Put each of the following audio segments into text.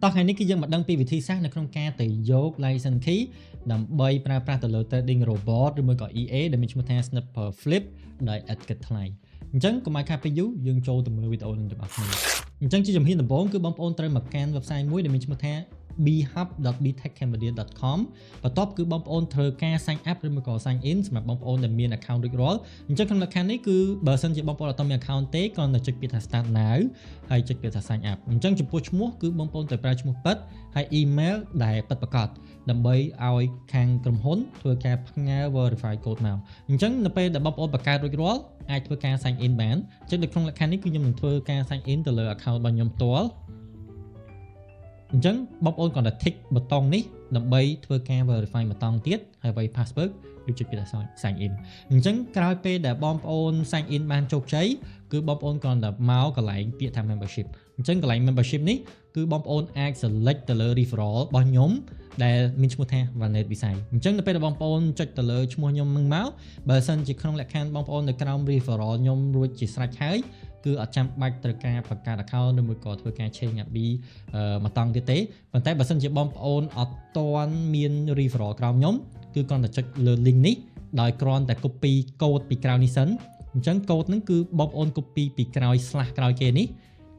តោះថ្ងៃនេះគឺយើងមកដឹងពីវិធីសាស្ត្រនៅក្នុងការទៅយក license key ដើម្បីប្រើប្រាស់ទៅលើ trading robot ឬមួយក៏ EA ដែលមានឈ្មោះថា Snipper Flip ដោយឥតគិតថ្លៃអញ្ចឹងកុំឲ្យខាតពេលយូរយើងចូលទៅមើលវីដេអូនឹងរបស់គ្នាអញ្ចឹងជាជំហានដំបូងគឺបងប្អូនត្រូវមកកាន់ website មួយដែលមានឈ្មោះថា bhub.btechcambodia.com បន្ទាប់គឺបងប្អូនធ្វើការ sign up ឬមួយក៏ sign in សម្រាប់បងប្អូនដែលមាន account រួចរាល់អញ្ចឹងក្នុងលក្ខខណ្ឌនេះគឺបើសិនជាបងប្អូនអត់មាន account ទេគ្រាន់តែចុចពាក្យថា start now ហើយចុចពាក្យថា sign up អញ្ចឹងចំពោះឈ្មោះគឺបងប្អូនត្រូវប្រើឈ្មោះពិតហើយ email ដែលពិតប្រាកដដើម្បីឲ្យខាងក្រុមហ៊ុនធ្វើការផ្ញើ verify code មកអញ្ចឹងនៅពេលដែលបងប្អូនបង្កើតរួចរាល់អាចធ្វើការ sign in បានអញ្ចឹងនៅក្នុងលក្ខខណ្ឌនេះគឺខ្ញុំនឹងធ្វើការ sign in ទៅលើ account របស់ខ្ញុំផ្ទាល់អញ្ចឹងបងប្អូនគ្រាន់តែ tick ប៊ូតុងនេះដើម្បីធ្វើការ verify ម្ដងទៀតហើយវាយ password ឬចុចពាក្យថា sign in អញ្ចឹងក្រោយពេលដែលបងប្អូន sign in បានជោគជ័យគឺបងប្អូនគ្រាន់តែមកកន្លែងពាក្យថា membership អញ្ចឹងកន្លែង membership នេះគឺបងប្អូនអាច select ទៅលើ referral របស់ខ្ញុំដែលមានឈ្មោះថា Vanet វិស័យអញ្ចឹងនៅពេលដែលបងប្អូនចុចទៅលើឈ្មោះខ្ញុំនឹងមកបើសិនជាក្នុងលក្ខខណ្ឌបងប្អូននៅក្រោម referral ខ្ញុំរួចជាស្រេចហើយគឺអត់ចាំបាច់ត្រូវការបង្កើត account ឬមួយក៏ធ្វើការ change AB មកតង់ទៀតទេប៉ុន្តែបើសិនជាបងប្អូនអត់ទាន់មាន referral ក្រោមខ្ញុំគឺគ្រាន់តែចុចលើ link នេះដោយគ្រាន់តែ copy code ពីក្រោយនេះសិនអញ្ចឹង code ហ្នឹងគឺបងប្អូន copy ពីក្រោយ slash ក្រោយគេនេះ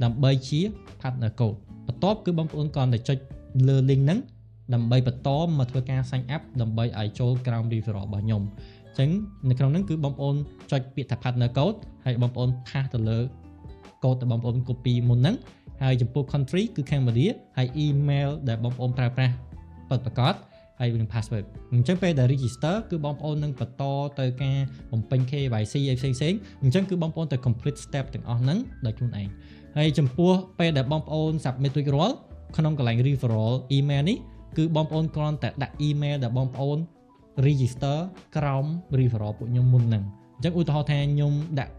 ដើម្បីជា partner code បន្ទាប់គឺបងប្អូនគ្រាន់តែចុចលើ link ហ្នឹងដើម្បីបន្តមកធ្វើការ sign up ដើម្បីឲ្យចូលក្រោម referral របស់ខ្ញុំអញ្ចឹងនៅក្នុងហ្នឹងគឺបងប្អូនចុចពាក្យថា partner code ហើយបងប្អូន pass ទៅលើ code ដែលបងប្អូន copy មុនហ្នឹងហើយចំពោះ country គឺ Cambodia ហើយ email ដែលបងប្អូនប្រើប្រាស់ពិតប្រាកដហើយនឹង password អញ្ចឹងពេលដែល register គឺបងប្អូននឹងបន្តទៅការបំពេញ KYC អីផ្សេងៗអញ្ចឹងគឺបងប្អូនទៅ complete step ទាំងអស់ហ្នឹងដោយខ្លួនឯងហើយចំពោះពេលដែលបងប្អូន submit រួចរាល់ក្នុងកន្លែង referral email នេះគឺបងប្អូនគ្រាន់តែដាក់ email ដែលបងប្អូន register ក្រោម referral ពួកខ្ញុំមុនហ្នឹងអញ្ចឹងឧទាហរណ៍ថាខ្ញុំដាក់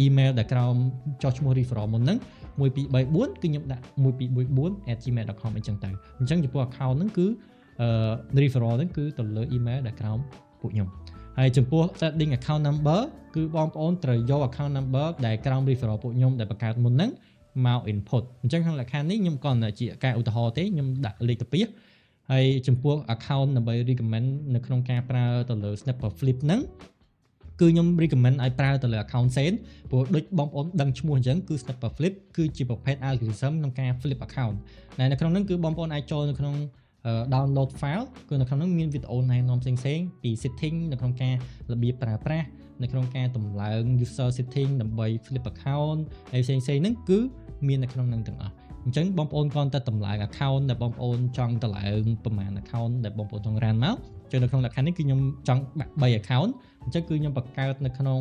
email ដែលក្រោមចុះឈ្មោះ referral មុនហ្នឹង1234គឺខ្ញុំដាក់1244@gmail.com អញ្ចឹងទៅអញ្ចឹងចំពោះ account ហ្នឹងគឺreferral ហ្នឹងគឺទៅលើ email ដែលក្រោមពួកខ្ញុំហើយចំពោះ setting account number គឺបងប្អូនត្រូវយក account number ដែលក្រោម referral ពួកខ្ញុំដែលបង្កើតមុនហ្នឹងមក input អញ្ចឹងក្នុងលក្ខខណ្ឌនេះខ្ញុំគ្រាន់តែជាការឧទាហរណ៍ទេខ្ញុំដាក់លេខកាពីហើយចំពោះ account ដើម្បី recommend នៅក្នុងការប្រើទៅលើ Snipper Flip ហ្នឹងគឺខ្ញុំ recommend ឲ្យប្រើទៅលើ account sen ព្រោះដូចបងប្អូនដឹងឈ្មោះអញ្ចឹងគឺ Snipper Flip គឺជាប្រភេទ algorithm ក្នុងការ flip account ដែលនៅក្នុងហ្នឹងគឺបងប្អូនអាចចូលនៅក្នុង download file គឺនៅក្នុងហ្នឹងមានវីដេអូណែនាំផ្សេងៗពី setting នៅក្នុងការរបៀបប្រើប្រាស់នៅក្នុងការតម្លើង user setting ដើម្បី flip account ហើយផ្សេងៗហ្នឹងគឺមាននៅក្នុងហ្នឹងទាំងអស់អញ្ចឹងបងប្អូនគ្រាន់តែតម្លើង account ដែលបងប្អូនចង់តម្លើងប្រមាណ account ដែលបងប្អូនចង់ run មកចូលនៅក្នុងលក្ខខណ្ឌនេះគឺខ្ញុំចង់ដាក់3 account អញ្ចឹងគឺខ្ញុំបង្កើតនៅក្នុង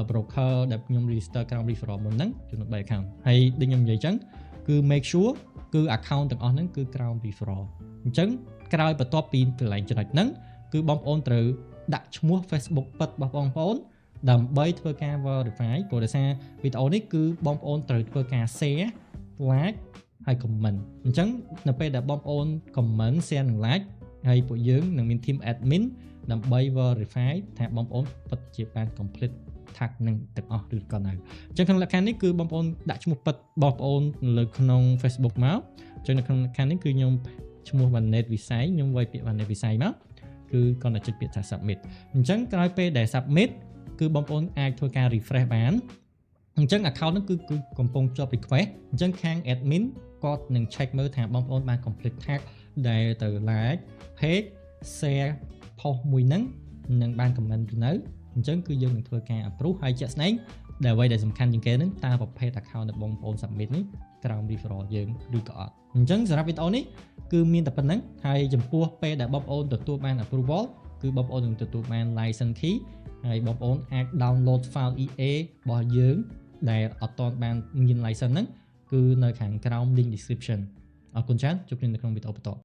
broker ដែលខ្ញុំ register ក្រោម referral មុនហ្នឹងចំនួន3 account ហើយដូចខ្ញុំនិយាយអញ្ចឹងគឺ make sure គឺ account ទាំងអស់ហ្នឹងគឺក្រោម referral អញ្ចឹងក្រោយបន្ទាប់ពីកន្លែងចំណុចហ្នឹងគឺបងប្អូនត្រូវដាក់ឈ្មោះ Facebook ពិតរបស់បងប្អូនដើម្បីធ្វើការ verify ព្រោះដោយសារវីដេអូនេះគឺបងប្អូនត្រូវធ្វើការ share like ហើយ comment អញ្ចឹងនៅពេលដែលបងប្អូន comment share និង like ហើយពួកយើងនឹងមាន team admin ដើម្បី verify ថាបងប្អូនពិតជាបាន complete task នឹងទាំងអស់ឬក៏នៅអញ្ចឹងក្នុងលក្ខខណ្ឌនេះគឺបងប្អូនដាក់ឈ្មោះពិតបងប្អូនលើក្នុង Facebook មកអញ្ចឹងនៅក្នុងលក្ខខណ្ឌនេះគឺខ្ញុំឈ្មោះ Vanet វិស័យខ្ញុំវាយពាក្យ Vanet វិស័យមកគឺគាត់តែចុចពាក្យថា submit អញ្ចឹងក្រោយពេលដែល submit គឺបងប្អូនអាចធ្វើការ refresh បានអញ្ចឹង account ហ្នឹងគឺកំពុងជាប់ request អញ្ចឹងខាង admin គាត់នឹង check មើលថាបងប្អូនបាន complete task ដែលទៅ like page share post មួយហ្នឹងនឹងបាន comment ឬនៅអញ្ចឹងគឺយើងនឹងធ្វើការ approve ហើយជាក់ស្ដែងដែលអ្វីដែលសំខាន់ជាងគេហ្នឹងតើប្រភេទ account ដែលបងប្អូន submit នេះក្រោម referral យើងឬក៏អត់អញ្ចឹងសម្រាប់វីដេអូនេះគឺមានតែប៉ុណ្្នឹងហើយចំពោះពេលដែលបងប្អូនទទួលបាន approval គឺបងប្អូននឹងទទួលបាន license key ហើយបងប្អូនអាច download file EA របស់យើងដែលអត់ទាន់បានមាន license ហ្នឹងគឺនៅខាងក្រោម link description អរគុណច្រើនជួបគ្នានៅក្នុងវីដេអូបន្ត